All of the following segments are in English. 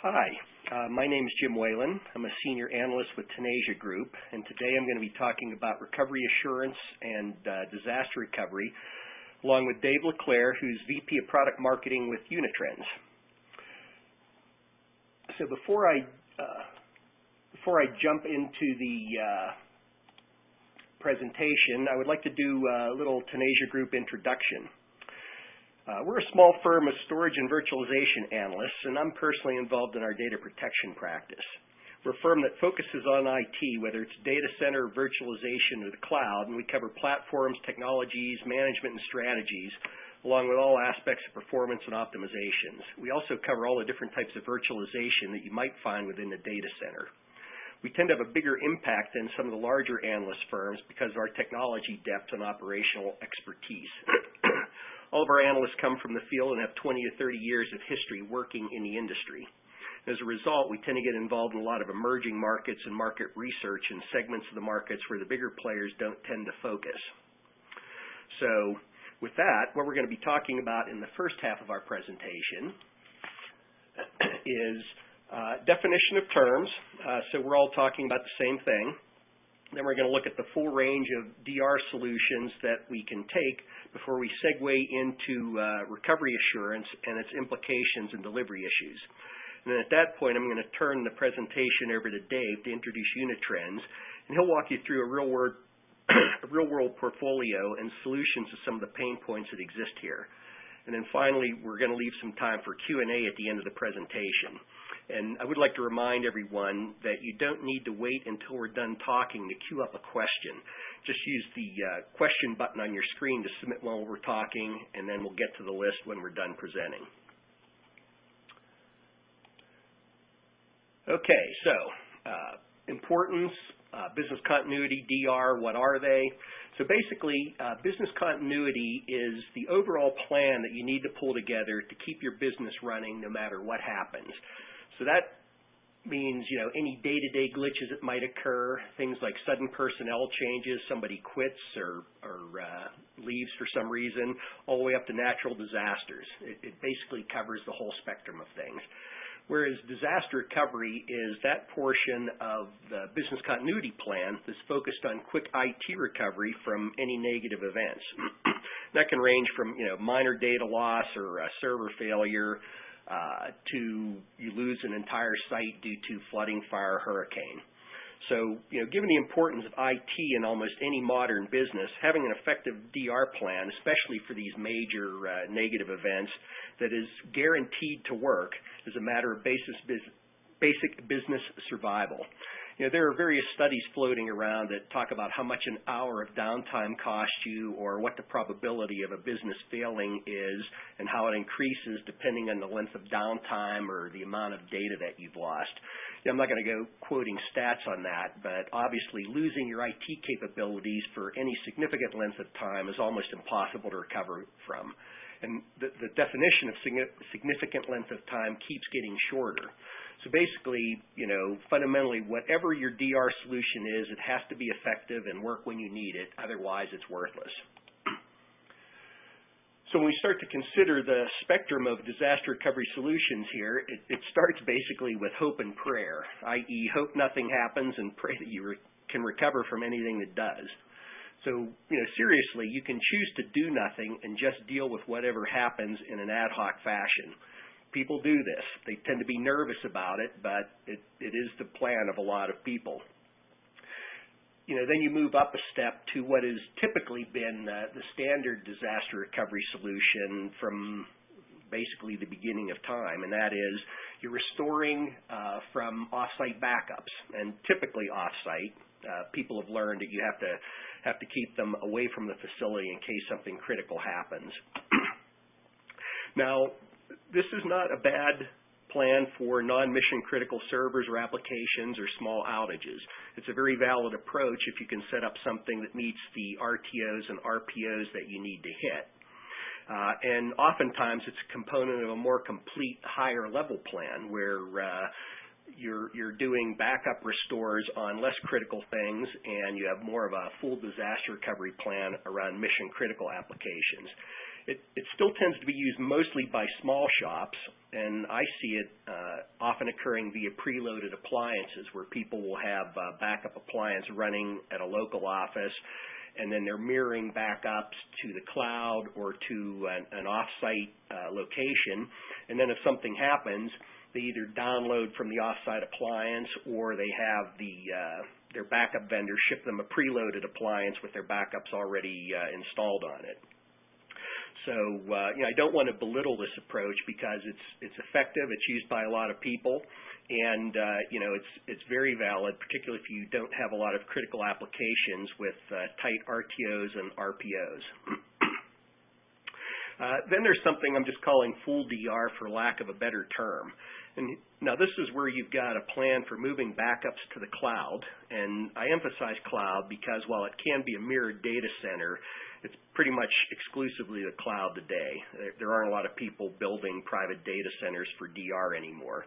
Hi, my name is Jim Whalen. I'm a senior analyst with Taneja Group, and today I'm going to be talking about recovery assurance and disaster recovery, along with Dave LeClair, who's VP of Product Marketing with Unitrends. So before I jump into the presentation, I would like to do a little Taneja Group introduction. We're a small firm of storage and virtualization analysts, and I'm personally involved in our data protection practice. We're a firm that focuses on IT, whether it's data center, virtualization, or the cloud, and we cover platforms, technologies, management, and strategies, along with all aspects of performance and optimizations. We also cover all the different types of virtualization that you might find within the data center. We tend to have a bigger impact than some of the larger analyst firms because of our technology depth and operational expertise. All of our analysts come from the field and have 20 to 30 years of history working in the industry. As a result, we tend to get involved in a lot of emerging markets and market research in segments of the markets where the bigger players don't tend to focus. So with that, what we're going to be talking about in the first half of our presentation is definition of terms. So we're all talking about the same thing. Then we're going to look at the full range of DR solutions that we can take before we segue into recovery assurance and its implications and delivery issues. And then at that point, I'm going to turn the presentation over to Dave to introduce Unitrends, and he'll walk you through a real-world portfolio and solutions to some of the pain points that exist here. And then finally, we're going to leave some time for Q&A at the end of the presentation. And I would like to remind everyone that you don't need to wait until we're done talking to queue up a question. Just use the question button on your screen to submit while we're talking, and then we'll get to the list when we're done presenting. Okay, so importance, business continuity, DR, what are they? So basically, business continuity is the overall plan that you need to pull together to keep your business running no matter what happens. So that means, any day-to-day glitches that might occur, things like sudden personnel changes, somebody quits or leaves for some reason, all the way up to natural disasters. It basically covers the whole spectrum of things. Whereas disaster recovery is that portion of the business continuity plan that's focused on quick IT recovery from any negative events. That can range from, minor data loss or server failure, to you lose an entire site due to flooding, fire, hurricane. So, given the importance of IT in almost any modern business, having an effective DR plan, especially for these major negative events, that is guaranteed to work is a matter of basic business survival. There are various studies floating around that talk about how much an hour of downtime costs you or what the probability of a business failing is and how it increases depending on the length of downtime or the amount of data that you've lost. I'm not going to go quoting stats on that, but obviously losing your IT capabilities for any significant length of time is almost impossible to recover from. And the definition of significant length of time keeps getting shorter. So basically, fundamentally, whatever your DR solution is, it has to be effective and work when you need it. Otherwise, it's worthless. So when we start to consider the spectrum of disaster recovery solutions here, it starts basically with hope and prayer, i.e. hope nothing happens and pray that you can recover from anything that does. So, seriously, you can choose to do nothing and just deal with whatever happens in an ad hoc fashion. People do this. They tend to be nervous about it, but it is the plan of a lot of people. Then you move up a step to what has typically been the standard disaster recovery solution from basically the beginning of time, and that is you're restoring from off-site backups, and typically off-site. People have learned that you have to keep them away from the facility in case something critical happens. Now, this is not a bad plan for non-mission critical servers or applications or small outages. It's a very valid approach if you can set up something that meets the RTOs and RPOs that you need to hit. And oftentimes it's a component of a more complete higher level plan where you're doing backup restores on less critical things and you have more of a full disaster recovery plan around mission critical applications. It still tends to be used mostly by small shops, and I see it often occurring via preloaded appliances where people will have backup appliance running at a local office, and then they're mirroring backups to the cloud or to an off-site location, and then if something happens, they either download from the off-site appliance or they have their backup vendor ship them a preloaded appliance with their backups already installed on it. So I don't want to belittle this approach because it's effective. It's used by a lot of people, and it's very valid, particularly if you don't have a lot of critical applications with tight RTOs and RPOs. Then there's something I'm just calling full DR for lack of a better term. And now this is where you've got a plan for moving backups to the cloud, and I emphasize cloud because while it can be a mirrored data center, it's pretty much exclusively the cloud today. There aren't a lot of people building private data centers for DR anymore.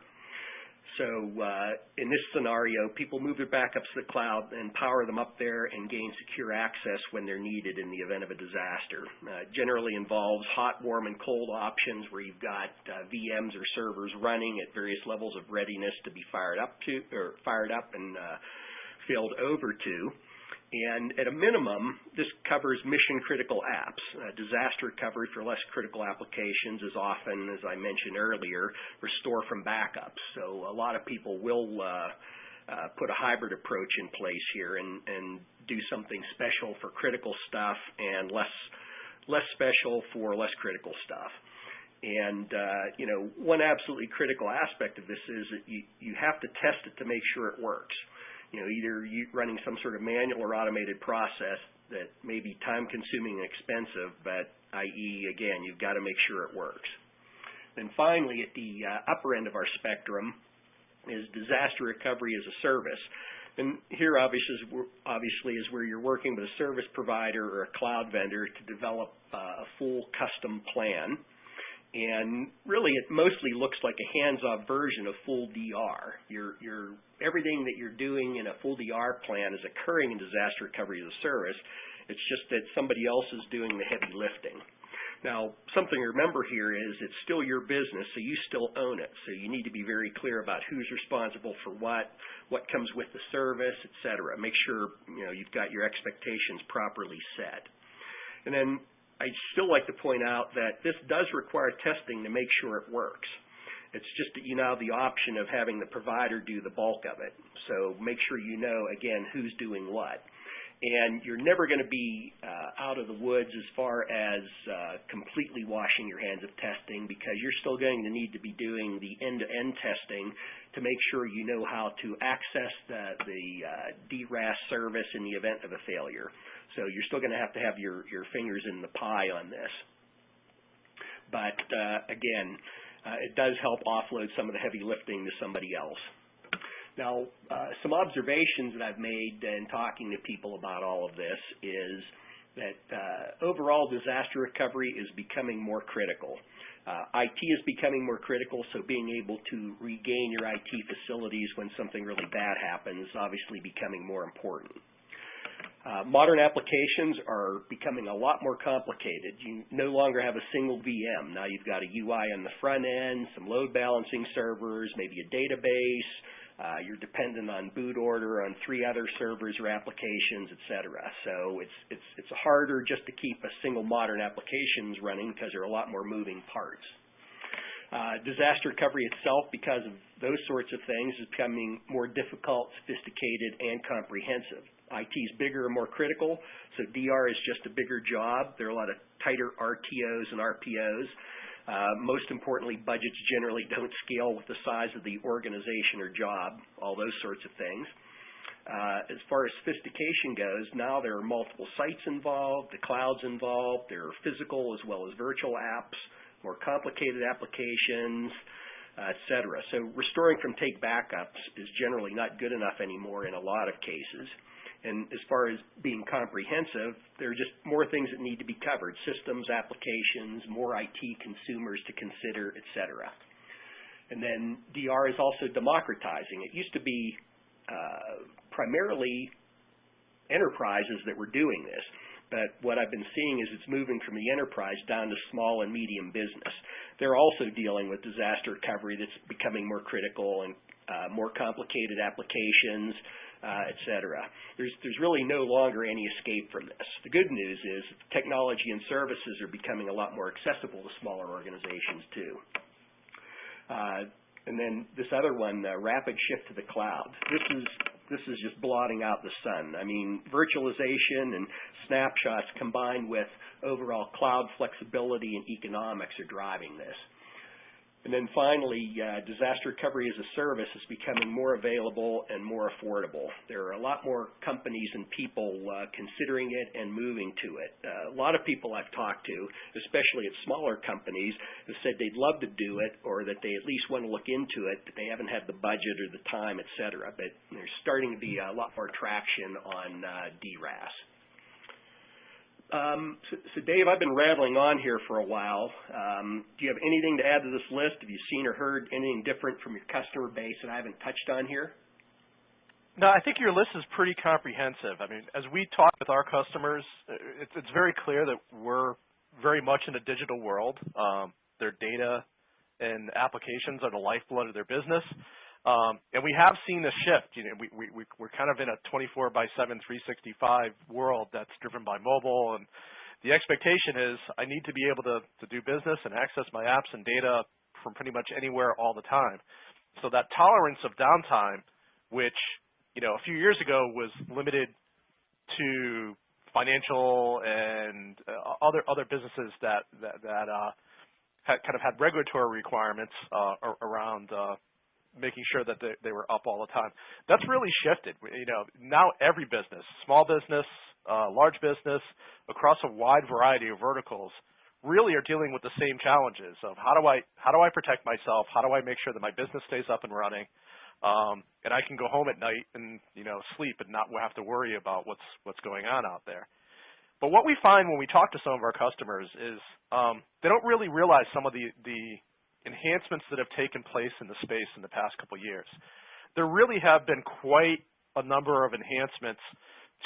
So in this scenario, people move their backups to the cloud and power them up there and gain secure access when they're needed in the event of a disaster. Generally involves hot, warm, and cold options where you've got VMs or servers running at various levels of readiness to be fired up and failed over to. And at a minimum, this covers mission-critical apps. Disaster recovery for less critical applications is often, as I mentioned earlier, restore from backups. So a lot of people will put a hybrid approach in place here and do something special for critical stuff and less special for less critical stuff. And one absolutely critical aspect of this is that you have to test it to make sure it works. Either you running some sort of manual or automated process that may be time-consuming and expensive, but i.e., again, you've got to make sure it works. And finally, at the upper end of our spectrum is disaster recovery as a service. And here, obviously, is where you're working with a service provider or a cloud vendor to develop a full custom plan. And really, it mostly looks like a hands-off version of full DR. Everything that you're doing in a full DR plan is occurring in disaster recovery as a service. It's just that somebody else is doing the heavy lifting. Now, something to remember here is it's still your business, so you still own it. So you need to be very clear about who's responsible for what comes with the service, et cetera. Make sure you've got your expectations properly set. And then I'd still like to point out that this does require testing to make sure it works. It's just that you now have the option of having the provider do the bulk of it. So make sure you know, again, who's doing what. And you're never going to be out of the woods as far as completely washing your hands of testing, because you're still going to need to be doing the end-to-end testing to make sure you know how to access the DRaaS service in the event of a failure. So you're still going to have your fingers in the pie on this. But again, it does help offload some of the heavy lifting to somebody else. Now, some observations that I've made in talking to people about all of this is that overall disaster recovery is becoming more critical. IT is becoming more critical, so being able to regain your IT facilities when something really bad happens is obviously becoming more important. Modern applications are becoming a lot more complicated. You no longer have a single VM. Now you've got a UI on the front end, some load balancing servers, maybe a database. You're dependent on boot order on 3 other servers or applications, etc. So it's harder just to keep a single modern applications running because there are a lot more moving parts. Disaster recovery itself, because of those sorts of things, is becoming more difficult, sophisticated, and comprehensive. IT is bigger and more critical, so DR is just a bigger job. There are a lot of tighter RTOs and RPOs. Most importantly, budgets generally don't scale with the size of the organization or job, all those sorts of things. As far as sophistication goes, now there are multiple sites involved, the cloud's involved, there are physical as well as virtual apps, more complicated applications, etc. So restoring from take backups is generally not good enough anymore in a lot of cases. And as far as being comprehensive, there are just more things that need to be covered: systems, applications, more IT consumers to consider, etc. And then DR is also democratizing. It used to be primarily enterprises that were doing this. but what I've been seeing is it's moving from the enterprise down to small and medium business. They're also dealing with disaster recovery that's becoming more critical and more complicated applications, et cetera. There's really no longer any escape from this. The good news is technology and services are becoming a lot more accessible to smaller organizations too. And then this other one, rapid shift to the cloud. This is just blotting out the sun. I mean, virtualization and snapshots combined with overall cloud flexibility and economics are driving this. And then finally, disaster recovery as a service is becoming more available and more affordable. There are a lot more companies and people considering it and moving to it. A lot of people I've talked to, especially at smaller companies, have said they'd love to do it or that they at least want to look into it, but they haven't had the budget or the time, et cetera. But there's starting to be a lot more traction on DRaaS. So Dave, I've been rattling on here for a while. Do you have anything to add to this list? Have you seen or heard anything different from your customer base that I haven't touched on here? No, I think your list is pretty comprehensive. I mean, as we talk with our customers, it's very clear that we're very much in a digital world. Their data and applications are the lifeblood of their business. And we have seen this shift. You know, we're kind of in a 24/7, 365 world that's driven by mobile, and the expectation is I need to be able to do business and access my apps and data from pretty much anywhere all the time. So that tolerance of downtime, which a few years ago was limited to financial and other businesses that kind of had regulatory requirements around making sure that they were up all the time. That's really shifted. Now every business, small business, large business, across a wide variety of verticals, really are dealing with the same challenges of how do I protect myself? How do I make sure that my business stays up and running? And I can go home at night and sleep and not have to worry about what's going on out there. But what we find when we talk to some of our customers is they don't really realize some of the enhancements that have taken place in the space in the past couple of years. There really have been quite a number of enhancements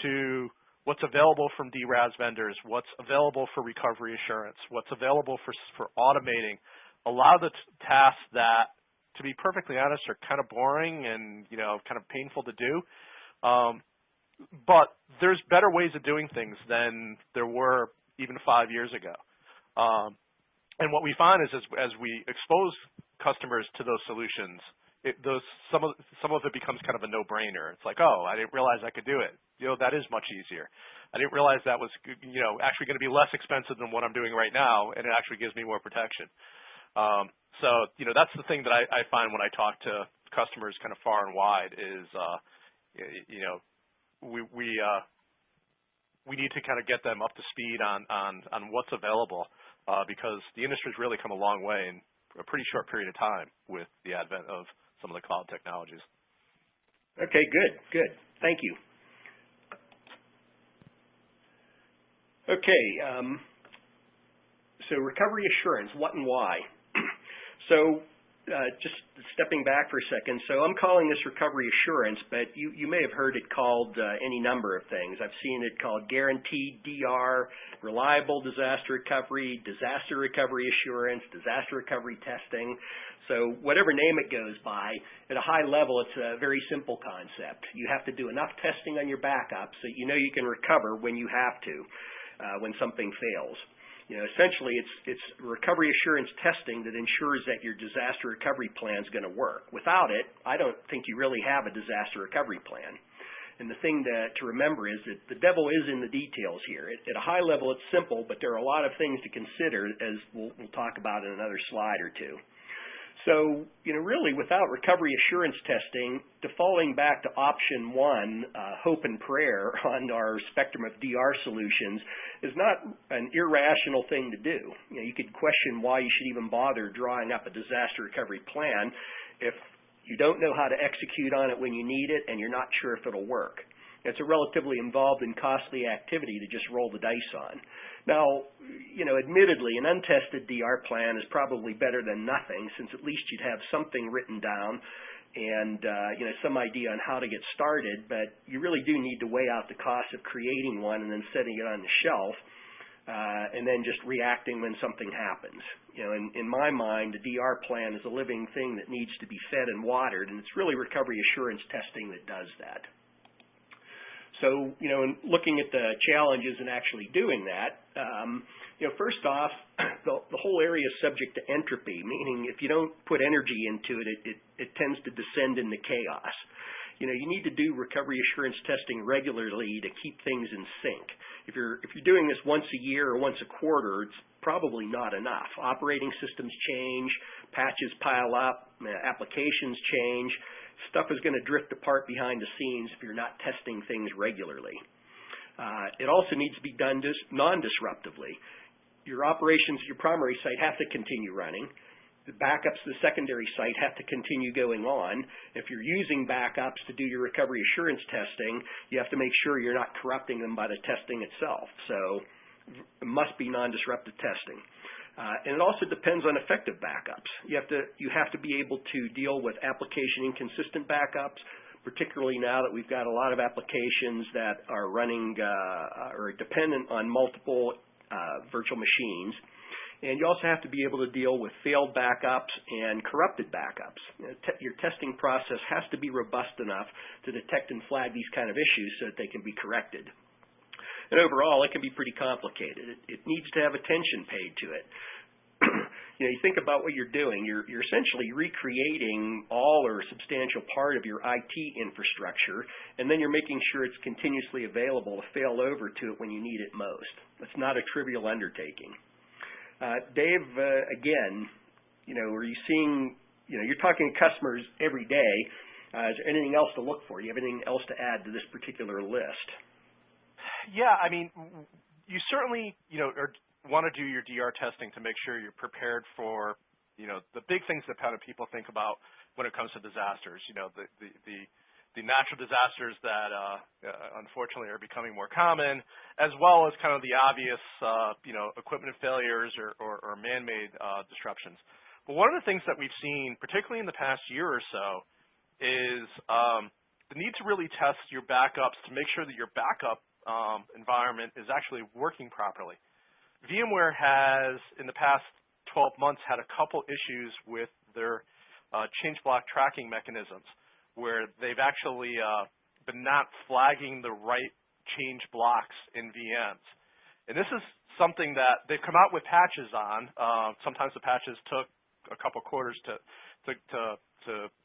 to what's available from DRaaS vendors, what's available for recovery assurance, what's available for automating a lot of the tasks that, to be perfectly honest, are kind of boring and kind of painful to do. But there's better ways of doing things than there were even 5 years ago. And what we find is as we expose customers to those solutions, some of it becomes kind of a no-brainer. It's like, oh, I didn't realize I could do it. That is much easier. I didn't realize that was actually going to be less expensive than what I'm doing right now, and it actually gives me more protection. So that's the thing that I find when I talk to customers kind of far and wide is we need to kind of get them up to speed on what's available. Because the industry's really come a long way in a pretty short period of time with the advent of some of the cloud technologies. Okay, good. Thank you. Okay, so recovery assurance, what and why? So just stepping back for a second, so I'm calling this recovery assurance, but you may have heard it called any number of things. I've seen it called guaranteed DR, reliable disaster recovery assurance, disaster recovery testing. So whatever name it goes by, at a high level, it's a very simple concept. You have to do enough testing on your backup so you can recover when you have to, when something fails. Essentially, it's recovery assurance testing that ensures that your disaster recovery plan is going to work. Without it, I don't think you really have a disaster recovery plan. And the thing to remember is that the devil is in the details here. At a high level, it's simple, but there are a lot of things to consider, as we'll talk about in another slide or two. So, really, without recovery assurance testing, defaulting back to option one, hope and prayer on our spectrum of DR solutions is not an irrational thing to do. You could question why you should even bother drawing up a disaster recovery plan if you don't know how to execute on it when you need it and you're not sure if it'll work. It's a relatively involved and costly activity to just roll the dice on. Now, admittedly, an untested DR plan is probably better than nothing, since at least you'd have something written down and some idea on how to get started, but you really do need to weigh out the cost of creating one and then setting it on the shelf, and then just reacting when something happens. In my mind, the DR plan is a living thing that needs to be fed and watered, and it's really recovery assurance testing that does that. So, in looking at the challenges in actually doing that, first off, the whole area is subject to entropy, meaning if you don't put energy into it, it tends to descend into chaos. You need to do recovery assurance testing regularly to keep things in sync. If you're doing this once a year or once a quarter, it's probably not enough. Operating systems change, patches pile up, applications change. Stuff is going to drift apart behind the scenes if you're not testing things regularly. It also needs to be done non-disruptively. Your operations at your primary site have to continue running. The backups to the secondary site have to continue going on. If you're using backups to do your recovery assurance testing, you have to make sure you're not corrupting them by the testing itself. So it must be non-disruptive testing. And it also depends on effective backups. You have to be able to deal with application inconsistent backups, particularly now that we've got a lot of applications that are running or dependent on multiple virtual machines. And you also have to be able to deal with failed backups and corrupted backups. Your testing process has to be robust enough to detect and flag these kind of issues so that they can be corrected. And overall, it can be pretty complicated. It needs to have attention paid to it. You think about what you're doing. You're essentially recreating all or a substantial part of your IT infrastructure, and then you're making sure it's continuously available to fail over to it when you need it most. That's not a trivial undertaking. Dave, again, are you seeing, you're talking to customers every day. Is there anything else to look for? Do you have anything else to add to this particular list? Yeah, I mean, you certainly, want to do your DR testing to make sure you're prepared for, the big things that kind of people think about when it comes to disasters. The natural disasters that unfortunately are becoming more common, as well as kind of the obvious, equipment failures or man-made disruptions. But one of the things that we've seen, particularly in the past year or so, is the need to really test your backups to make sure that your backup environment is actually working properly. VMware has, in the past 12 months, had a couple issues with their change block tracking mechanisms, where they've actually been not flagging the right change blocks in VMs. And this is something that they've come out with patches on. Sometimes the patches took a couple quarters to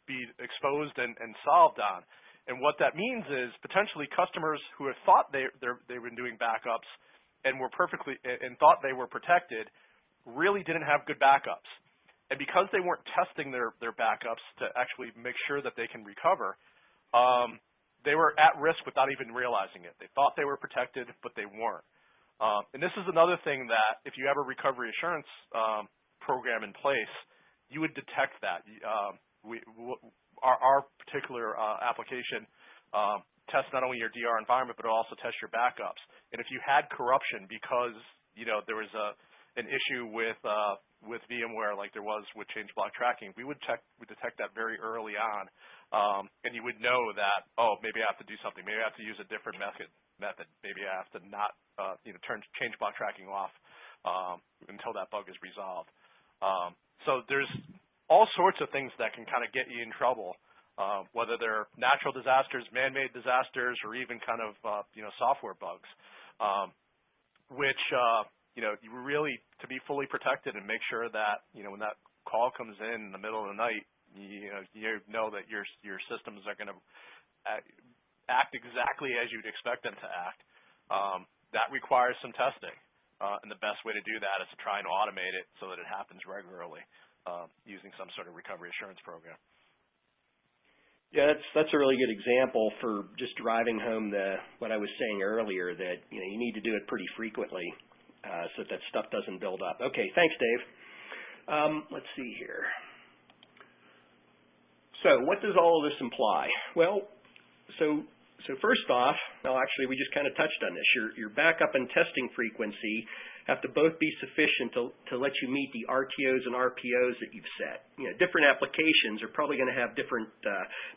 be exposed and solved on. And what that means is potentially customers who have thought they've been doing backups and thought they were protected really didn't have good backups. And because they weren't testing their backups to actually make sure that they can recover, they were at risk without even realizing it. They thought they were protected, but they weren't. And this is another thing that if you have a recovery assurance program in place, you would detect that. Our particular application tests not only your DR environment, but it also tests your backups. And if you had corruption because there was an issue with VMware like there was with change block tracking, we would detect that very early on, and you would know that, oh, maybe I have to do something. Maybe I have to use a different method. Maybe I have to not turn change block tracking off until that bug is resolved. So there's all sorts of things that can kind of get you in trouble, whether they're natural disasters, man-made disasters, or even kind of software bugs, which you really, to be fully protected and make sure that when that call comes in the middle of the night, you know that your systems are going to act exactly as you'd expect them to act. That requires some testing, and the best way to do that is to try and automate it so that it happens regularly using some sort of recovery assurance program. Yeah, that's a really good example for just driving home what I was saying earlier, that you need to do it pretty frequently so that stuff doesn't build up. Okay, thanks, Dave. Let's see here. So what does all of this imply? Well, so first off, well, actually we just kind of touched on this. Your backup and testing frequency have to both be sufficient to let you meet the RTOs and RPOs that you've set. Different applications are probably going to have different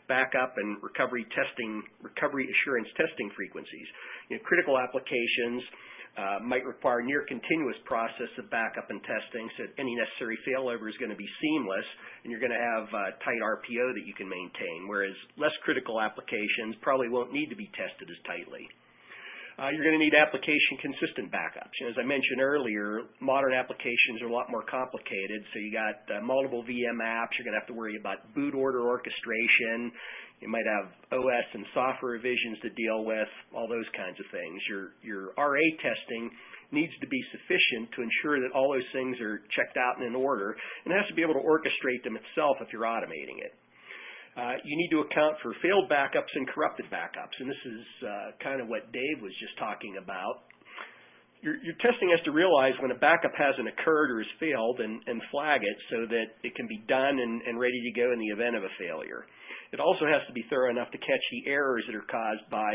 backup and recovery assurance testing frequencies. Critical applications might require near continuous process of backup and testing, so that any necessary failover is going to be seamless, and you're going to have tight RPO that you can maintain, whereas less critical applications probably won't need to be tested as tightly. You're going to need application-consistent backups. As I mentioned earlier, modern applications are a lot more complicated, so you got multiple VM apps. You're going to have to worry about boot order orchestration. You might have OS and software revisions to deal with, all those kinds of things. Your RA testing needs to be sufficient to ensure that all those things are checked out and in order, and it has to be able to orchestrate them itself if you're automating it. You need to account for failed backups and corrupted backups, and this is kind of what Dave was just talking about. Your testing has to realize when a backup hasn't occurred or has failed and flag it so that it can be done and ready to go in the event of a failure. It also has to be thorough enough to catch the errors that are caused by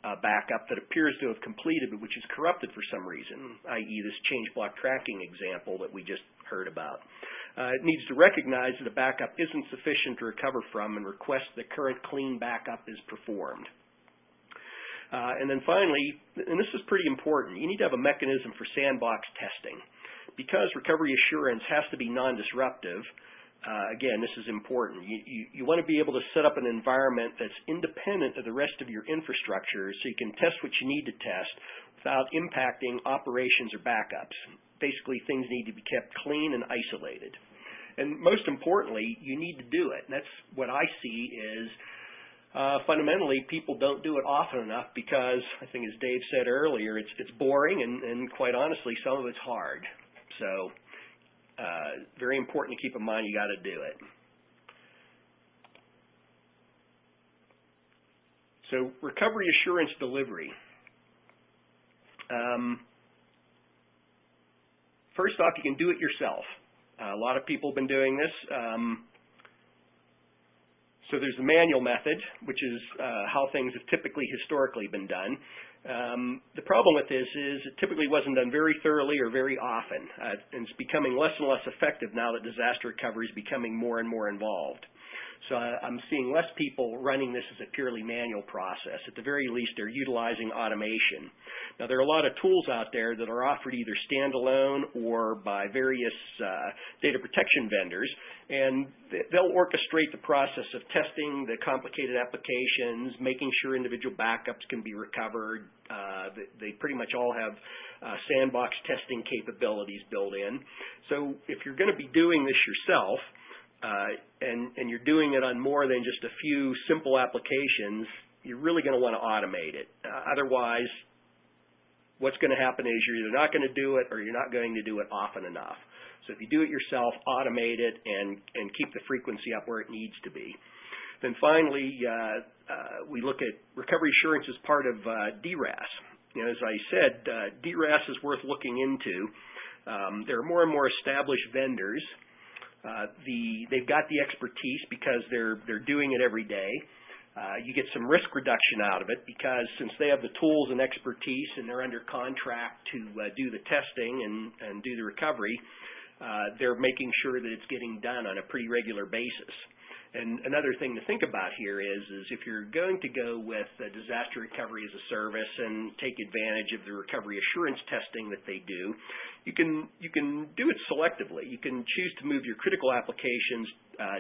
a backup that appears to have completed but which is corrupted for some reason, i.e. this change block tracking example that we just heard about. It needs to recognize that a backup isn't sufficient to recover from and request that current clean backup is performed. And then finally, and this is pretty important, you need to have a mechanism for sandbox testing. Because recovery assurance has to be non-disruptive, again, this is important. You want to be able to set up an environment that's independent of the rest of your infrastructure so you can test what you need to test without impacting operations or backups. Basically, things need to be kept clean and isolated. And most importantly, you need to do it. And that's what I see is fundamentally people don't do it often enough because, I think as Dave said earlier, it's boring and quite honestly, some of it's hard. So very important to keep in mind you got to do it. So recovery assurance delivery. First off, you can do it yourself. A lot of people have been doing this. So there's the manual method, which is how things have typically historically been done. The problem with this is it typically wasn't done very thoroughly or very often, and it's becoming less and less effective now that disaster recovery is becoming more and more involved. So I'm seeing less people running this as a purely manual process. At the very least, they're utilizing automation. Now, there are a lot of tools out there that are offered either standalone or by various data protection vendors, and they'll orchestrate the process of testing the complicated applications, making sure individual backups can be recovered. They pretty much all have sandbox testing capabilities built in. So if you're going to be doing this yourself, and you're doing it on more than just a few simple applications, you're really going to want to automate it. Otherwise, what's going to happen is you're either not going to do it or you're not going to do it often enough. So if you do it yourself, automate it and keep the frequency up where it needs to be. Then finally, we look at recovery assurance as part of DRaaS. As I said, DRaaS is worth looking into. There are more and more established vendors. They've got the expertise because they're doing it every day. You get some risk reduction out of it because since they have the tools and expertise and they're under contract to do the testing and do the recovery, they're making sure that it's getting done on a pretty regular basis. And another thing to think about here is if you're going to go with disaster recovery as a service and take advantage of the recovery assurance testing that they do, you can do it selectively. You can choose to move your critical applications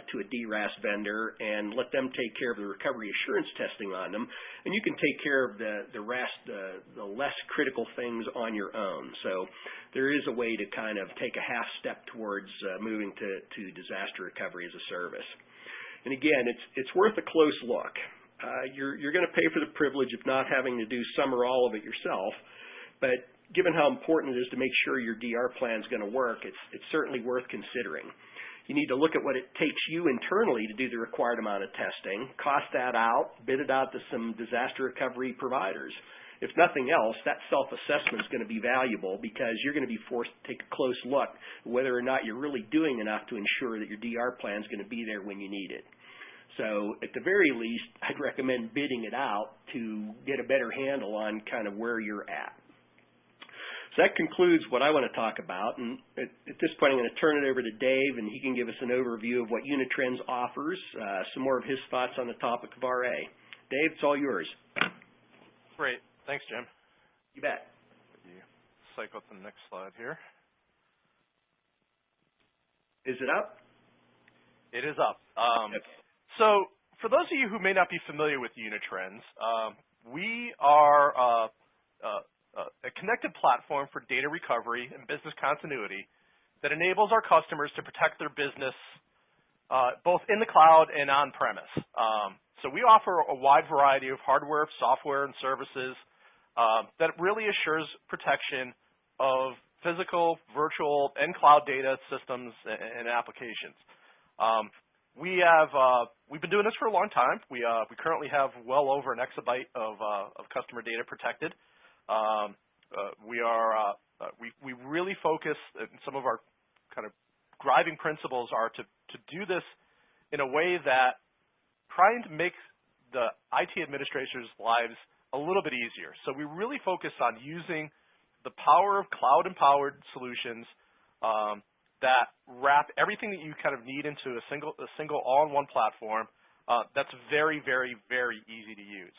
to a DRaaS vendor and let them take care of the recovery assurance testing on them, and you can take care of the rest, the less critical things on your own. So there is a way to kind of take a half step towards moving to disaster recovery as a service. And again, it's worth a close look. You're going to pay for the privilege of not having to do some or all of it yourself, but given how important it is to make sure your DR plan is going to work, it's certainly worth considering. You need to look at what it takes you internally to do the required amount of testing, cost that out, bid it out to some disaster recovery providers. If nothing else, that self-assessment is going to be valuable because you're going to be forced to take a close look at whether or not you're really doing enough to ensure that your DR plan is going to be there when you need it. So at the very least, I'd recommend bidding it out to get a better handle on kind of where you're at. So that concludes what I want to talk about, and at this point I'm going to turn it over to Dave, and he can give us an overview of what Unitrends offers, some more of his thoughts on the topic of RA. Dave, it's all yours. Great. Thanks, Jim. You bet. You cycle to the next slide here. Is it up? It is up. Okay. So for those of you who may not be familiar with Unitrends, we are a connected platform for data recovery and business continuity that enables our customers to protect their business both in the cloud and on-premise. So we offer a wide variety of hardware, software, and services that really assures protection of physical, virtual, and cloud data systems and applications. We've been doing this for a long time. We currently have well over an exabyte of customer data protected. We really focus, and some of our kind of driving principles are to do this in a way that trying to make the IT administrators' lives a little bit easier. So we really focus on using the power of cloud-empowered solutions that wrap everything that you kind of need into a single all-in-one platform that's very, very, very easy to use.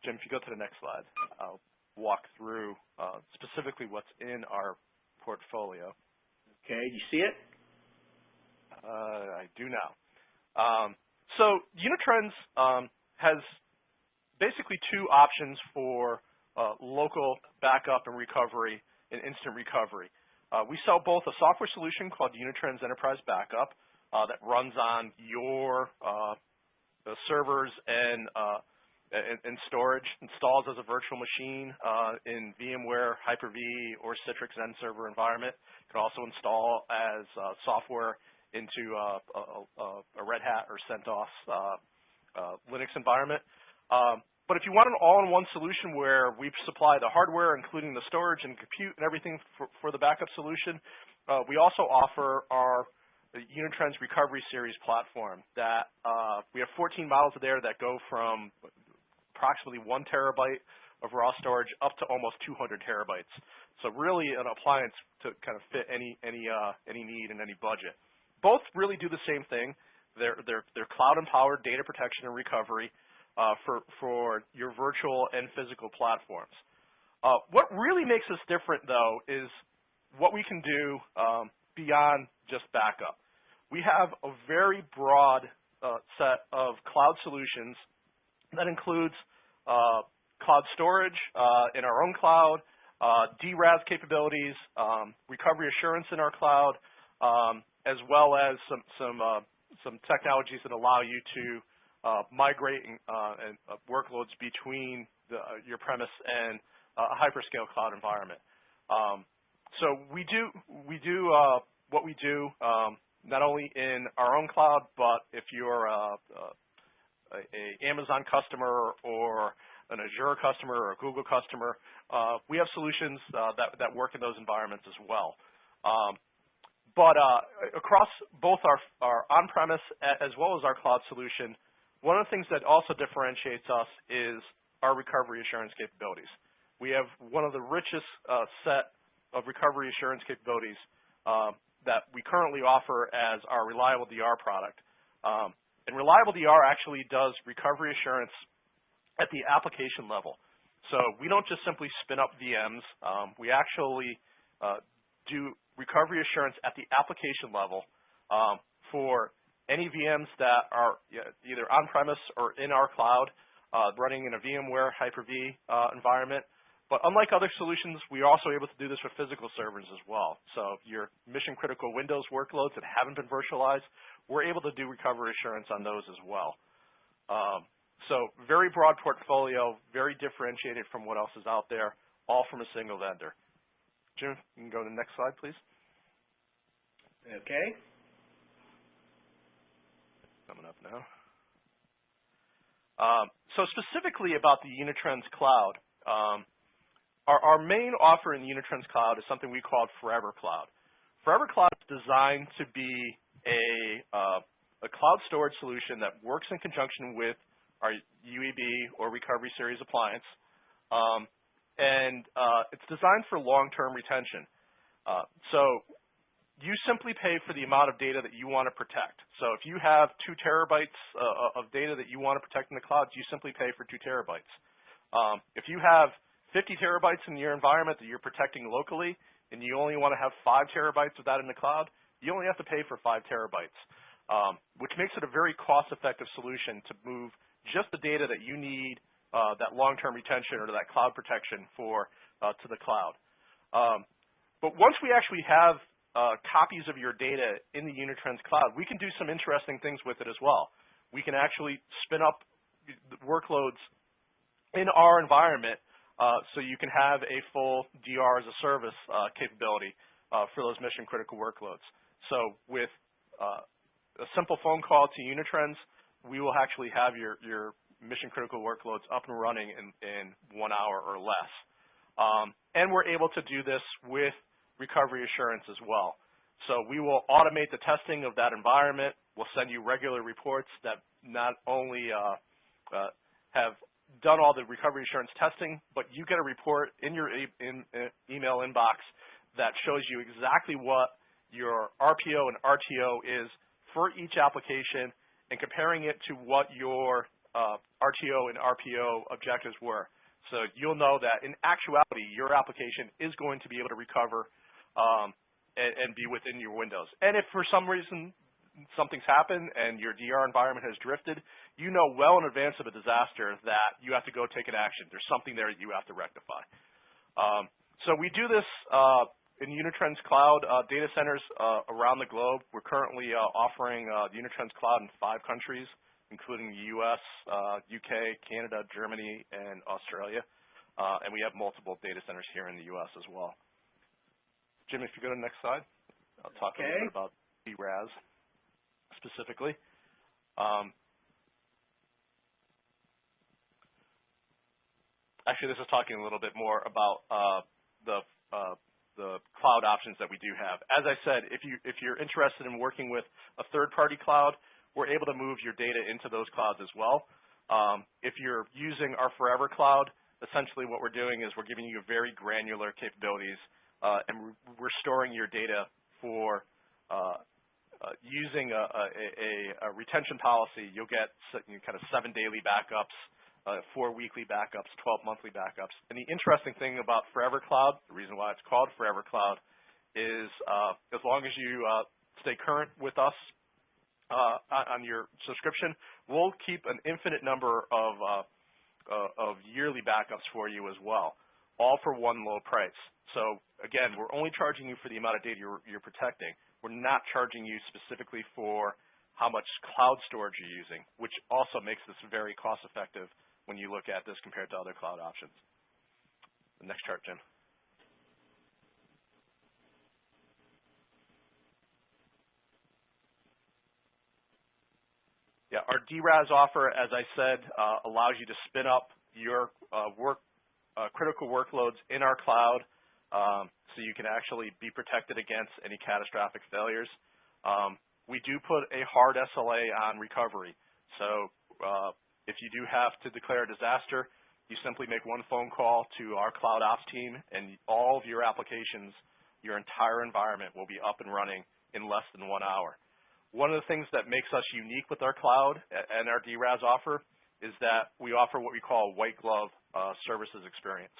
Jim, if you go to the next slide, I'll walk through specifically what's in our portfolio. Okay, you see it? I do now. So Unitrends has basically two options for local backup and recovery and instant recovery. We sell both a software solution called Unitrends Enterprise Backup that runs on your servers and storage, installs as a virtual machine in VMware, Hyper-V, or Citrix Zen server environment. You can also install as software into a Red Hat or CentOS Linux environment. But if you want an all-in-one solution where we supply the hardware, including the storage and compute and everything for the backup solution, we also offer our Unitrends Recovery Series platform that we have 14 models there that go from approximately 1 terabyte of raw storage up to almost 200 terabytes. So really an appliance to kind of fit any need and any budget. Both really do the same thing. They're cloud-empowered data protection and recovery for your virtual and physical platforms. What really makes us different, though, is what we can do beyond just backup. We have a very broad set of cloud solutions that includes cloud storage in our own cloud, DRaaS capabilities, recovery assurance in our cloud, as well as some technologies that allow you to migrating workloads between your premise and a hyperscale cloud environment. So we do what we do not only in our own cloud, but if you're a Amazon customer or an Azure customer or a Google customer, we have solutions that work in those environments as well. But across both our on-premise as well as our cloud solution, one of the things that also differentiates us is our recovery assurance capabilities. We have one of the richest set of recovery assurance capabilities that we currently offer as our Reliable DR product. And Reliable DR actually does recovery assurance at the application level. So we don't just simply spin up VMs. We actually do recovery assurance at the application level for any VMs that are either on-premise or in our cloud, running in a VMware Hyper-V environment. But unlike other solutions, we are also able to do this with physical servers as well. So your mission-critical Windows workloads that haven't been virtualized, we're able to do recovery assurance on those as well. So very broad portfolio, very differentiated from what else is out there, all from a single vendor. Jim, you can go to the next slide, please. Okay. Coming up now. So specifically about the Unitrends Cloud, our main offer in the Unitrends Cloud is something we call Forever Cloud. Forever Cloud is designed to be a cloud storage solution that works in conjunction with our UEB or Recovery Series appliance. and it's designed for long-term retention. So you simply pay for the amount of data that you want to protect. So if you have 2 terabytes of data that you want to protect in the cloud, you simply pay for 2 terabytes. If you have 50 terabytes in your environment that you're protecting locally, and you only want to have 5 terabytes of that in the cloud, you only have to pay for 5 terabytes, which makes it a very cost-effective solution to move just the data that you need, that long-term retention or that cloud protection for to the cloud. But once we actually have copies of your data in the Unitrends cloud, we can do some interesting things with it as well. We can actually spin up workloads in our environment so you can have a full DR as a service capability for those mission critical workloads. So with a simple phone call to Unitrends, we will actually have your mission critical workloads up and running in 1 hour or less. And we're able to do this with recovery assurance as well. So we will automate the testing of that environment. We'll send you regular reports that not only have done all the recovery assurance testing, but you get a report in your email inbox that shows you exactly what your RPO and RTO is for each application and comparing it to what your RTO and RPO objectives were. So you'll know that in actuality, your application is going to be able to recover and be within your windows. And if for some reason something's happened and your DR environment has drifted, you know well in advance of a disaster that you have to go take an action. There's something there you have to rectify. So we do this in Unitrends Cloud data centers around the globe. We're currently offering the Unitrends Cloud in 5 countries, including the U.S., UK, Canada, Germany, and Australia. And we have multiple data centers here in the U.S. as well. Jim, if you go to the next slide, I'll talk a little bit about DRaaS specifically. Actually, this is talking a little bit more about the cloud options that we do have. As I said, if you're interested in working with a third-party cloud, we're able to move your data into those clouds as well. If you're using our Forever Cloud, essentially what we're doing is we're giving you very granular capabilities, and we're storing your data for using a retention policy. You'll get kind of 7 daily backups, 4 weekly backups, 12 monthly backups. And the interesting thing about Forever Cloud, the reason why it's called Forever Cloud, is as long as you stay current with us on your subscription, we'll keep an infinite number of yearly backups for you as well, all for one low price. So again, we're only charging you for the amount of data you're protecting. We're not charging you specifically for how much cloud storage you're using, which also makes this very cost effective when you look at this compared to other cloud options. The next chart, Jim. Yeah, our DRaaS offer, as I said, allows you to spin up your critical workloads in our cloud so you can actually be protected against any catastrophic failures. We do put a hard SLA on recovery. So if you do have to declare a disaster, you simply make one phone call to our cloud ops team, and all of your applications, your entire environment will be up and running in less than 1 hour. One of the things that makes us unique with our cloud and our DRaaS offer is that we offer what we call a white glove services experience.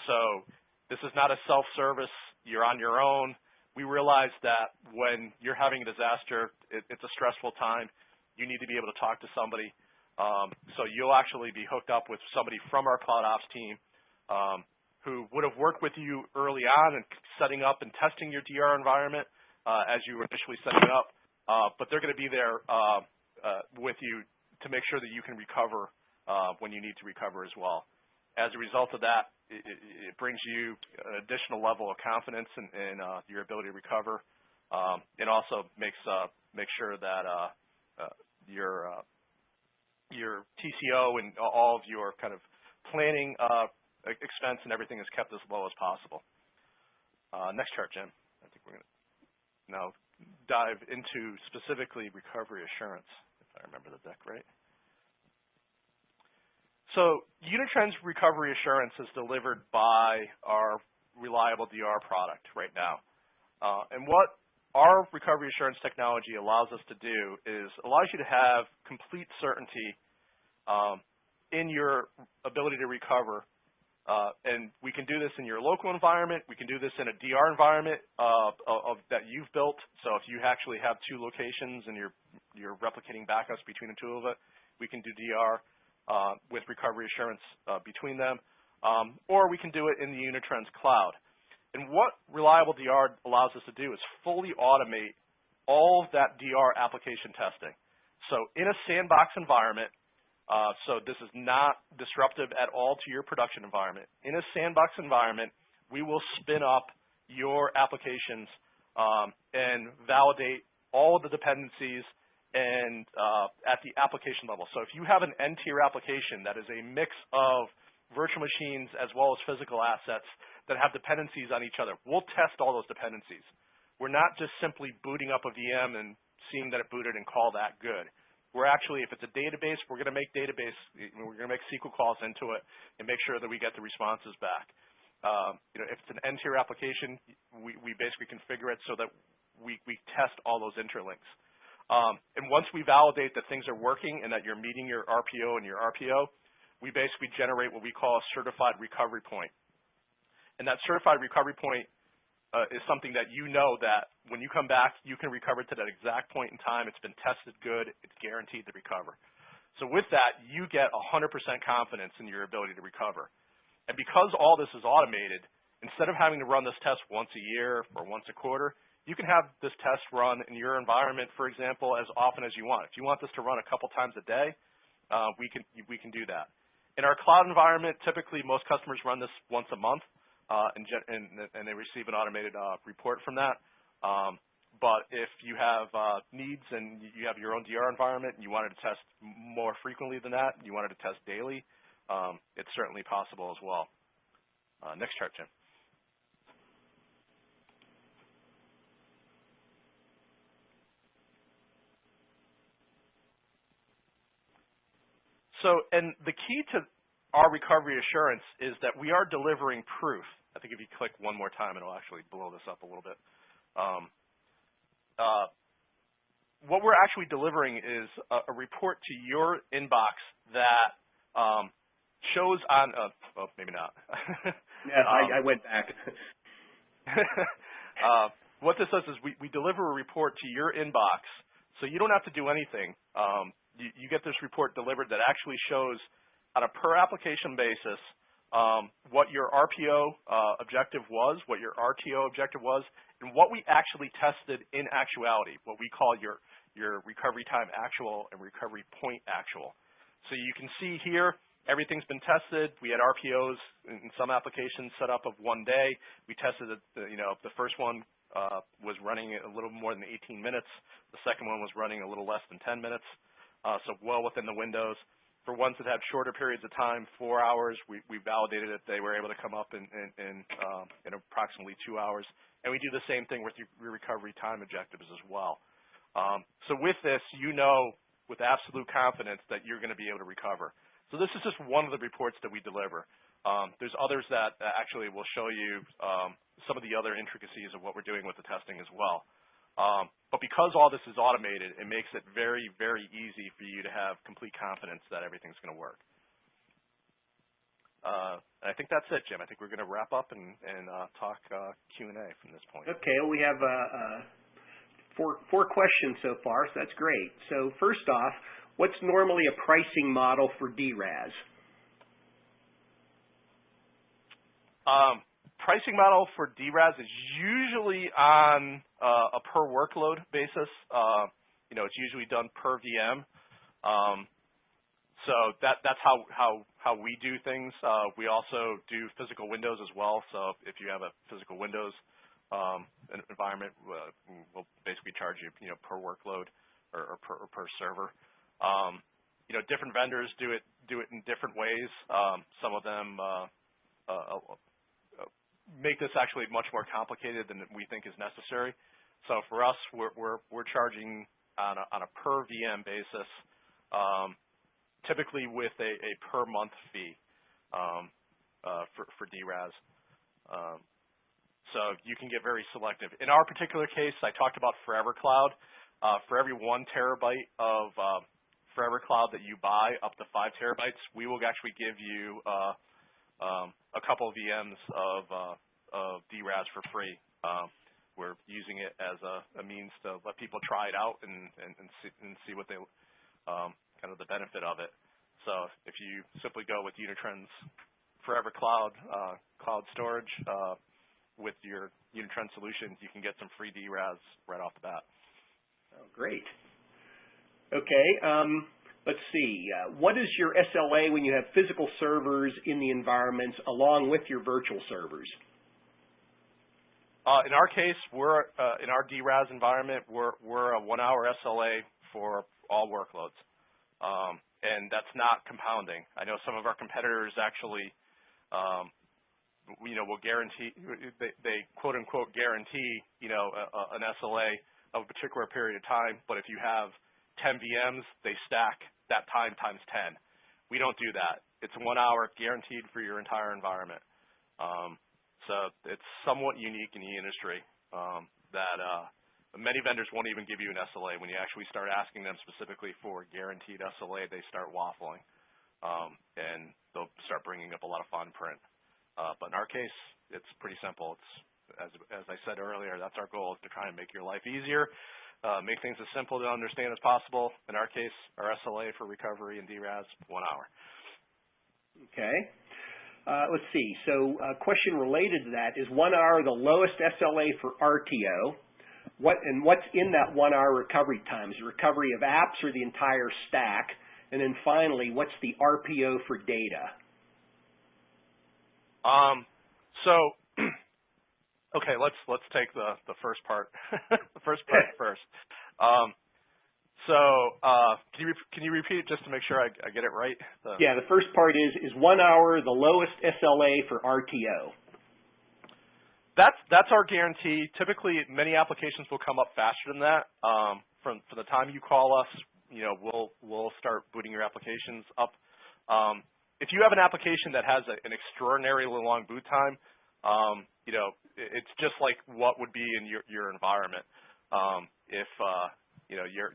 So this is not a self-service, you're on your own. We realize that when you're having a disaster, it's a stressful time. You need to be able to talk to somebody. So you'll actually be hooked up with somebody from our cloud ops team who would have worked with you early on in setting up and testing your DR environment as you were initially setting it up. But they're going to be there with you to make sure that you can recover when you need to recover as well. As a result of that, it brings you an additional level of confidence in your ability to recover. It also makes sure that your TCO and all of your kind of planning expense and everything is kept as low as possible. Next chart, Jim. I think we're going to now dive into specifically recovery assurance, if I remember the deck right. So Unitrends Recovery Assurance is delivered by our reliable DR product right now. And what our recovery assurance technology allows us to do is allows you to have complete certainty in your ability to recover. And we can do this in your local environment. We can do this in a DR environment that you've built. So if you actually have two locations and you're replicating backups between the two of it, we can do DR with recovery assurance between them. Or we can do it in the Unitrends cloud. And what Reliable DR allows us to do is fully automate all of that DR application testing. So in a sandbox environment, so this is not disruptive at all to your production environment. In a sandbox environment, we will spin up your applications and validate all of the dependencies and at the application level. So if you have an N-tier application that is a mix of virtual machines as well as physical assets that have dependencies on each other, we'll test all those dependencies. We're not just simply booting up a VM and seeing that it booted and call that good. We're actually, if it's a database, we're going to make SQL calls into it and make sure that we get the responses back. If it's an N-tier application, we basically configure it so that we test all those interlinks. And once we validate that things are working and that you're meeting your RPO and your RPO, we basically generate what we call a certified recovery point. And that certified recovery point is something that you know that when you come back, you can recover to that exact point in time. It's been tested good. It's guaranteed to recover. So with that, you get 100% confidence in your ability to recover. And because all this is automated, instead of having to run this test once a year or once a quarter, you can have this test run in your environment, for example, as often as you want. If you want this to run a couple times a day, we can do that. In our cloud environment, typically most customers run this once a month. And they receive an automated report from that. But if you have needs and you have your own DR environment and you wanted to test more frequently than that, you wanted to test daily, it's certainly possible as well. Next chart, Jim. So, and the key to our recovery assurance is that we are delivering proof. I think if you click one more time, it'll actually blow this up a little bit. What we're actually delivering is a report to your inbox that shows on, well, maybe not. Yeah, I went back. What this does is we deliver a report to your inbox, so you don't have to do anything. You get this report delivered that actually shows on a per application basis what your RPO objective was, what your RTO objective was, and what we actually tested in actuality, what we call your recovery time actual and recovery point actual. So you can see here, everything's been tested. We had RPOs in some applications set up of 1 day. We tested it, the first one was running a little more than 18 minutes. The second one was running a little less than 10 minutes, so well within the windows. For ones that had shorter periods of time, 4 hours, we validated that they were able to come up in approximately 2 hours. And we do the same thing with your recovery time objectives as well. So with this, you know with absolute confidence that you're going to be able to recover. So this is just one of the reports that we deliver. There's others that actually will show you some of the other intricacies of what we're doing with the testing as well. But because all this is automated, it makes it very, very easy for you to have complete confidence that everything's going to work. I think that's it, Jim. I think we're going to wrap up and talk Q&A from this point. Okay, well, we have four questions so far, so that's great. So first off, what's normally a pricing model for DRaaS? Pricing model for DRaaS is usually on a per workload basis. It's usually done per VM. So that's how we do things. We also do physical windows as well. So if you have a physical Windows environment, we'll basically charge you, per workload or per server. Different vendors do it in different ways. Some of them make this actually much more complicated than we think is necessary. So for us, we're charging on a per VM basis, typically with a per month fee for DRaaS. So you can get very selective. In our particular case, I talked about Forever Cloud. For every 1 terabyte of Forever Cloud that you buy, up to 5 terabytes, we will actually give you a couple of VMs of DRaaS for free. We're using it as a means to let people try it out and see what they kind of the benefit of it. So if you simply go with Unitrends Forever Cloud cloud storage with your Unitrends solution, you can get some free DRaaS right off the bat. Oh, great. Okay. Let's see. What is your SLA when you have physical servers in the environments along with your virtual servers? In our case, we're in our DRaaS environment, we're a 1 hour SLA for all workloads, and that's not compounding. I know some of our competitors actually, will guarantee, they quote unquote guarantee, an SLA of a particular period of time. But if you have 10 VMs, they stack that time times 10. We don't do that. It's 1 hour guaranteed for your entire environment. So it's somewhat unique in the industry that many vendors won't even give you an SLA. When you actually start asking them specifically for guaranteed SLA, they start waffling, and they'll start bringing up a lot of fine print. But in our case, it's pretty simple. It's as I said earlier, that's our goal, is to try and make your life easier, make things as simple to understand as possible. In our case, our SLA for recovery and DRaaS, 1 hour. Okay. Let's see. So a question related to that is 1 hour the lowest SLA for RTO? What's in that 1 hour recovery time? Is it recovery of apps or the entire stack? And then finally, what's the RPO for data? Okay, let's take the first part the first part first. Can you repeat it just to make sure I get it right? Yeah, the first part is 1 hour the lowest SLA for RTO? That's our guarantee. Typically, many applications will come up faster than that. From the time you call us, we'll start booting your applications up. If you have an application that has an extraordinarily long boot time, it's just like what would be in your environment. If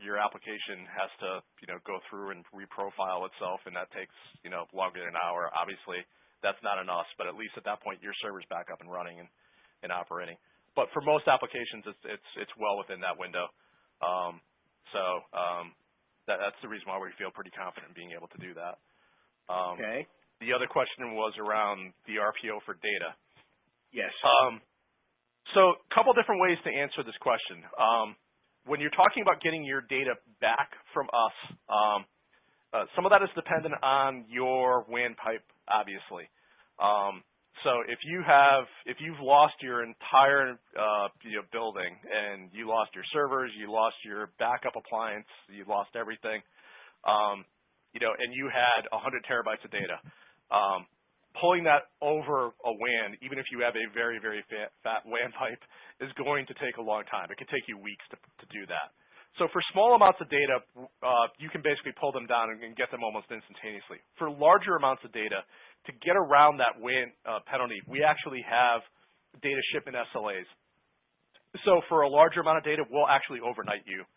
your application has to go through and reprofile itself, and that takes longer than an hour, obviously that's not on us. But at least at that point, your server's back up and running and operating. But for most applications, it's well within that window. That's the reason why we feel pretty confident in being able to do that. Okay. The other question was around the RPO for data. Yes. So a couple different ways to answer this question. When you're talking about getting your data back from us, some of that is dependent on your WAN pipe, obviously. So if you've lost your entire building, and you lost your servers, you lost your backup appliance, you lost everything, and you had 100 terabytes of data, pulling that over a WAN, even if you have a very, very fat WAN pipe, is going to take a long time. It could take you weeks to do that. So for small amounts of data, you can basically pull them down and get them almost instantaneously. For larger amounts of data, to get around that WAN penalty, we actually have data shipment SLAs. So for a larger amount of data, we'll actually overnight you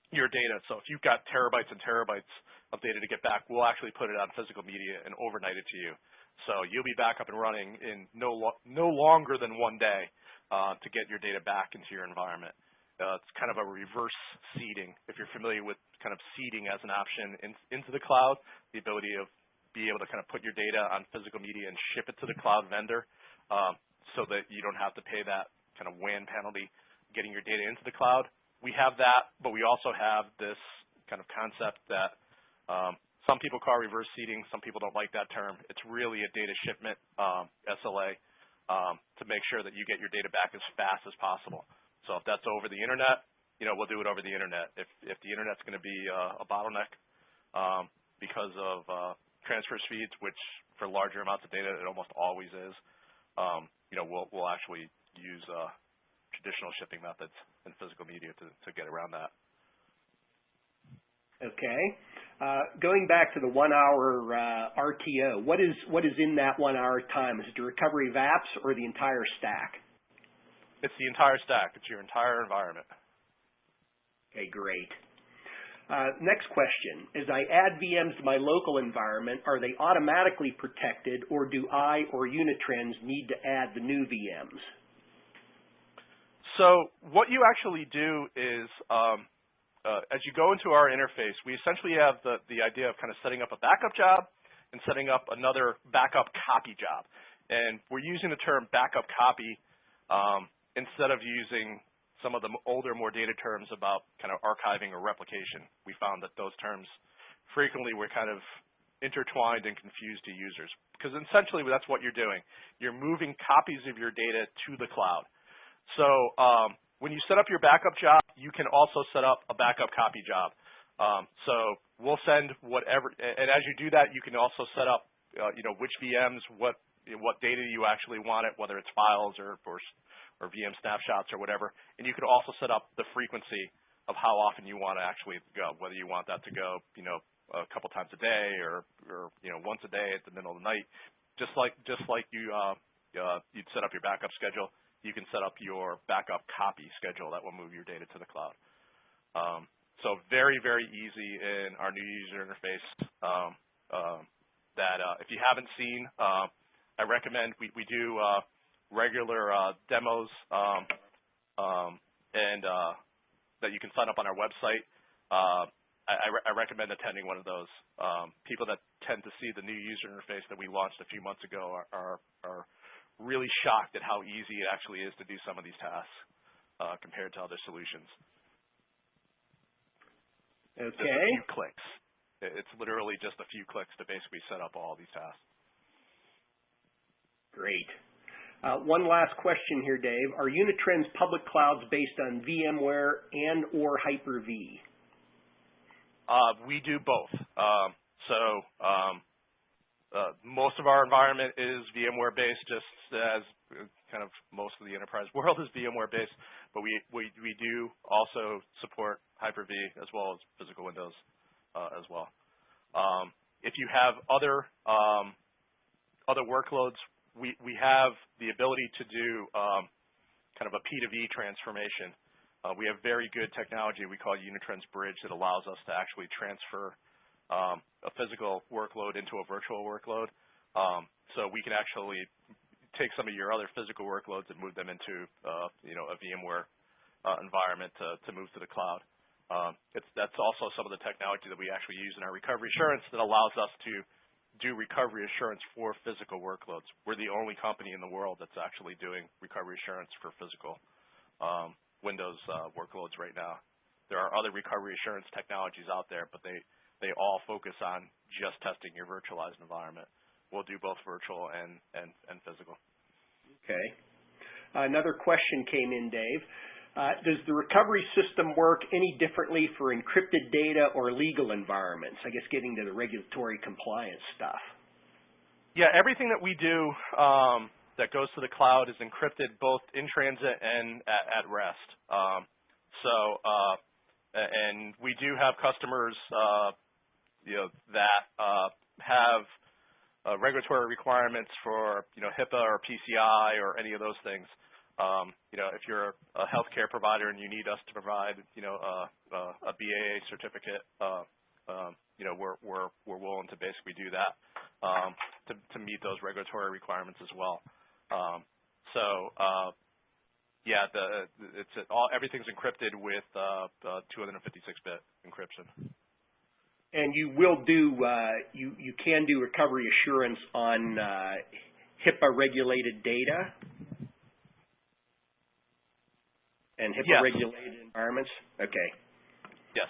your data. So if you've got terabytes and terabytes of data to get back, we'll actually put it on physical media and overnight it to you. So you'll be back up and running in no longer than 1 day to get your data back into your environment. It's kind of a reverse seeding. If you're familiar with kind of seeding as an option into the cloud, the ability of be able to kind of put your data on physical media and ship it to the cloud vendor so that you don't have to pay that kind of WAN penalty getting your data into the cloud. We have that, but we also have this kind of concept that some people call reverse seeding. Some people don't like that term. It's really a data shipment SLA to make sure that you get your data back as fast as possible. So if that's over the internet, we'll do it over the internet. If the internet's going to be a bottleneck because of transfer speeds, which for larger amounts of data it almost always is, we'll actually use traditional shipping methods and physical media to get around that. Okay. Going back to the 1 hour RTO, what is in that 1 hour time? Is it the recovery of apps or the entire stack? It's the entire stack. It's your entire environment. Okay, great. Next question. As I add VMs to my local environment, are they automatically protected, or do I or Unitrends need to add the new VMs? So what you actually do is, as you go into our interface, we essentially have the idea of kind of setting up a backup job and setting up another backup copy job. And we're using the term backup copy instead of using some of the older, more dated terms about kind of archiving or replication. We found that those terms frequently were kind of intertwined and confused to users, because essentially that's what you're doing. You're moving copies of your data to the cloud. So when you set up your backup job, you can also set up a backup copy job. So we'll send whatever, and as you do that, you can also set up, which VMs, what data you actually want it, whether it's files or VM snapshots or whatever. And you could also set up the frequency of how often you want to actually go, whether you want that to go, a couple times a day or once a day at the middle of the night. Just like you'd set up your backup schedule, you can set up your backup copy schedule that will move your data to the cloud. So very, very easy in our new user interface that if you haven't seen, I recommend we do regular demos and that you can sign up on our website. I recommend attending one of those. People that tend to see the new user interface that we launched a few months ago are really shocked at how easy it actually is to do some of these tasks compared to other solutions. Okay. Just a few clicks. It's literally just a few clicks to basically set up all these tasks. Great. One last question here, Dave. Are Unitrends public clouds based on VMware and or Hyper-V? We do both. Most of our environment is VMware based, just as kind of most of the enterprise world is VMware based, but we do also support Hyper-V as well as physical Windows as well. If you have other workloads, we have the ability to do kind of a P2V transformation. We have very good technology we call Unitrends Bridge that allows us to actually transfer a physical workload into a virtual workload. So we can actually take some of your other physical workloads and move them into a VMware environment to move to the cloud. That's also some of the technology that we actually use in our recovery assurance that allows us to do recovery assurance for physical workloads. We're the only company in the world that's actually doing recovery assurance for physical Windows workloads right now. There are other recovery assurance technologies out there, but they all focus on just testing your virtualized environment. We'll do both virtual and physical. Okay. Another question came in, Dave. Does the recovery system work any differently for encrypted data or legal environments? I guess getting to the regulatory compliance stuff. Yeah, everything that we do that goes to the cloud is encrypted both in transit and at rest. And we do have customers that have regulatory requirements for HIPAA or PCI or any of those things. If you're a healthcare provider and you need us to provide a BAA certificate, we're willing to basically do that to meet those regulatory requirements as well. Everything's encrypted with 256-bit encryption. And you will do you can do recovery assurance on HIPAA regulated data and HIPAA regulated environments? Okay. Yes.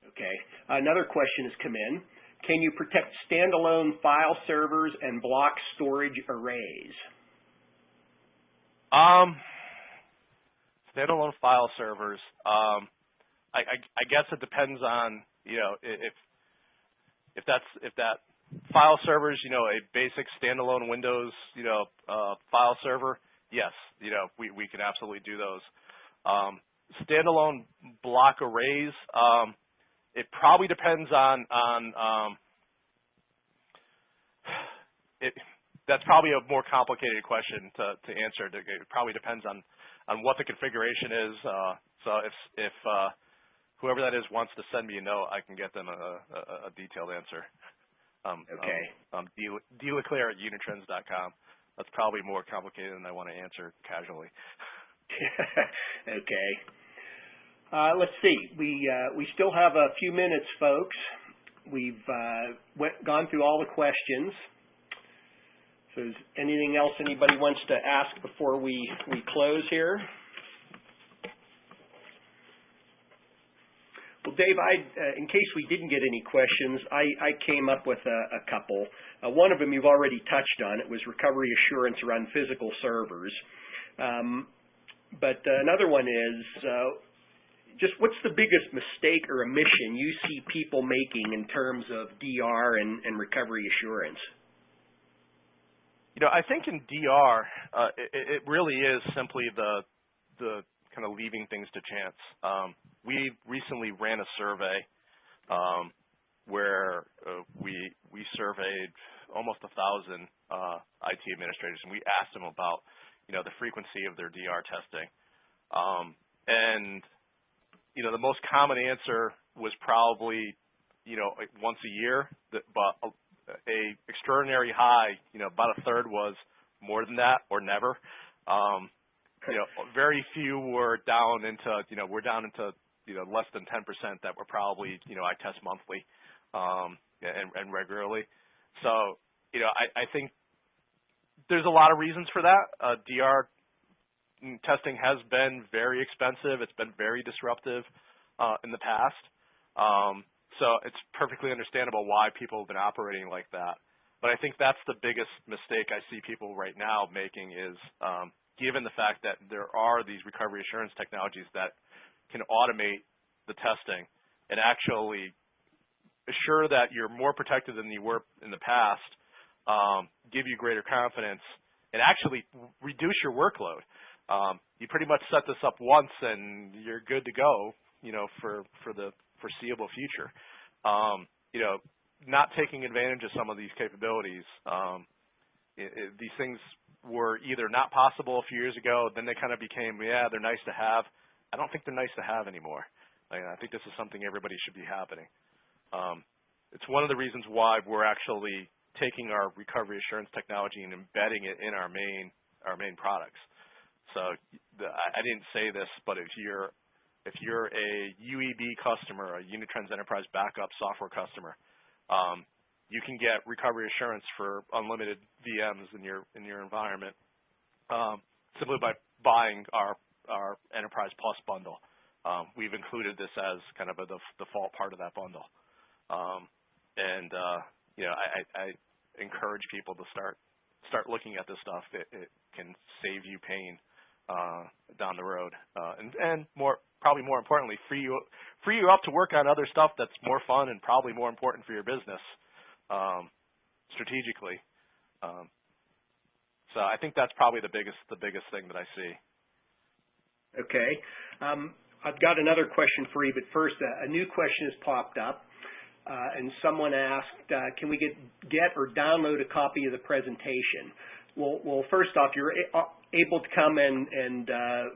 Okay. Another question has come in. Can you protect standalone file servers and block storage arrays? Standalone file servers. I guess it depends on if that file server is a basic standalone Windows file server. Yes, we can absolutely do those. Standalone block arrays. It probably depends on that's probably a more complicated question to answer. It probably depends on what the configuration is. So if whoever that is wants to send me a note, I can get them a detailed answer. Okay. DLeClair at Unitrends.com. That's probably more complicated than I want to answer casually. Okay. Let's see. We still have a few minutes, folks. We've gone through all the questions. So is anything else anybody wants to ask before we close here? Well, Dave, in case we didn't get any questions, I came up with a couple. One of them you've already touched on. It was recovery assurance around physical servers. But another one is just what's the biggest mistake or omission you see people making in terms of DR and recovery assurance? I think in DR, it really is simply the kind of leaving things to chance. We recently ran a survey where we surveyed almost 1,000 IT administrators, and we asked them about the frequency of their DR testing. And the most common answer was probably once a year, but a extraordinary high, about a third was more than that or never. Very few were down into less than 10% that were probably I test monthly and regularly. So I think there's a lot of reasons for that. DR testing has been very expensive. It's been very disruptive in the past. So it's perfectly understandable why people have been operating like that. But I think that's the biggest mistake I see people right now making is given the fact that there are these recovery assurance technologies that can automate the testing and actually assure that you're more protected than you were in the past, give you greater confidence, and actually reduce your workload. You pretty much set this up once and you're good to go, for the foreseeable future. Not taking advantage of some of these capabilities. These things were either not possible a few years ago, then they kind of became, they're nice to have. I don't think they're nice to have anymore. I think this is something everybody should be happening. It's one of the reasons why we're actually taking our recovery assurance technology and embedding it in our main products. So I didn't say this, but if you're a UEB customer, a Unitrends Enterprise Backup software customer, you can get recovery assurance for unlimited VMs in your environment simply by buying our Enterprise Plus bundle. We've included this as kind of a default part of that bundle, and I encourage people to start looking at this stuff. It can save you pain down the road, and probably more importantly, free you up to work on other stuff that's more fun and probably more important for your business strategically. So I think that's probably the biggest thing that I see. Okay. I've got another question for you, but first, a new question has popped up, and someone asked, can we get or download a copy of the presentation? Well, first off, you're able to come and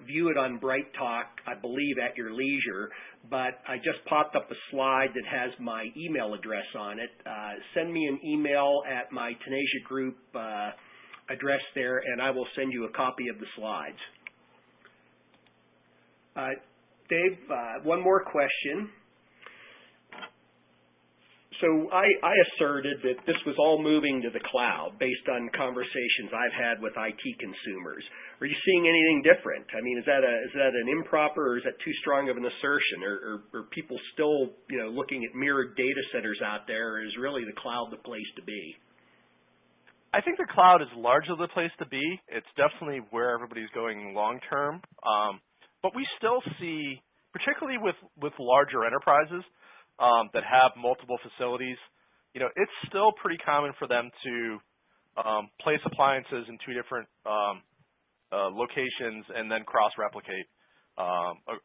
view it on Bright Talk, I believe, at your leisure, but I just popped up a slide that has my email address on it. Send me an email at my Taneja Group address there, and I will send you a copy of the slides. Dave, one more question. So I asserted that this was all moving to the cloud based on conversations I've had with IT consumers. Are you seeing anything different? I mean, is that an improper, or is that too strong of an assertion? Or are people still looking at mirrored data centers out there? Or is really the cloud the place to be? I think the cloud is largely the place to be. It's definitely where everybody's going long term. But we still see, particularly with larger enterprises that have multiple facilities, it's still pretty common for them to place appliances in two different locations and then cross-replicate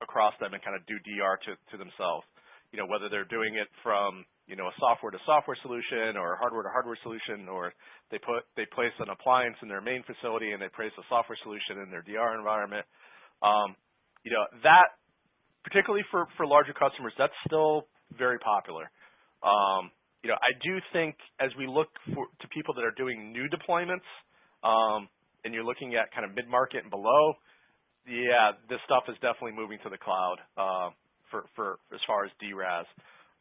across them and kind of do DR to themselves. whether they're doing it from a software to software solution or hardware to hardware solution, or they place an appliance in their main facility and they place a software solution in their DR environment. That particularly for larger customers, that's still very popular. I do think as we look to people that are doing new deployments, and you're looking at kind of mid-market and below, yeah, this stuff is definitely moving to the cloud for as far as DRaaS.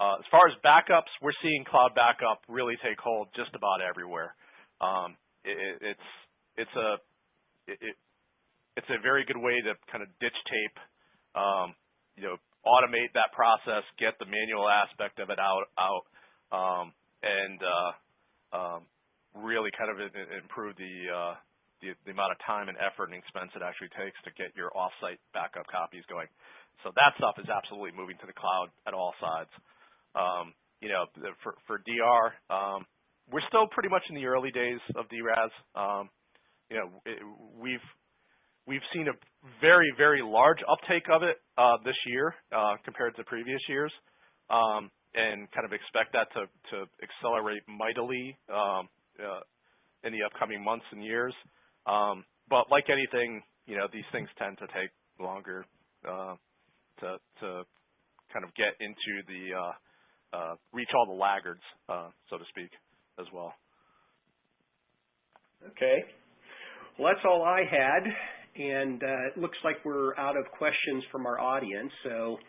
As far as backups, we're seeing cloud backup really take hold just about everywhere. It's a very good way to kind of ditch tape, automate that process, get the manual aspect of it out, and really kind of improve the amount of time and effort and expense it actually takes to get your off-site backup copies going. So that stuff is absolutely moving to the cloud at all sides. For DR, we're still pretty much in the early days of DRaaS. We've seen a very, very large uptake of it this year compared to previous years, and kind of expect that to accelerate mightily in the upcoming months and years. But like anything, these things tend to take longer to kind of get into the reach all the laggards, so to speak, as well. Okay. Well, that's all I had, and it looks like we're out of questions from our audience. So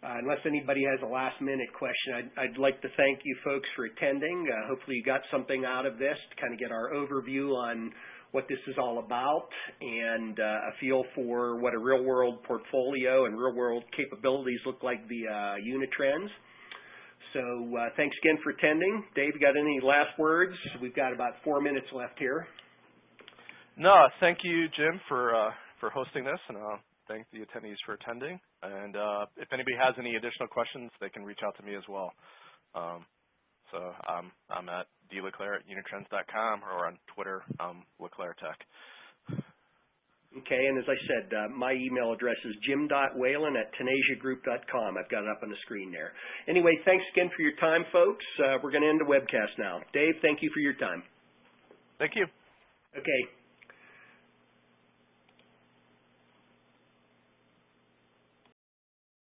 unless anybody has a last-minute question, I'd like to thank you folks for attending. Hopefully you got something out of this to kind of get our overview on what this is all about and a feel for what a real-world portfolio and real-world capabilities look like via Unitrends. So thanks again for attending. Dave, you got any last words? We've got about 4 minutes left here. No, thank you, Jim, for hosting this, and thank the attendees for attending. And if anybody has any additional questions, they can reach out to me as well. So I'm at DLeClair@unitrends.com, or on Twitter, LeClair Tech. Okay, and as I said, my email address is jim.whalen@tanejagroup.com. I've got it up on the screen there. Anyway, thanks again for your time, folks. We're going to end the webcast now. Dave, thank you for your time. Thank you. Okay.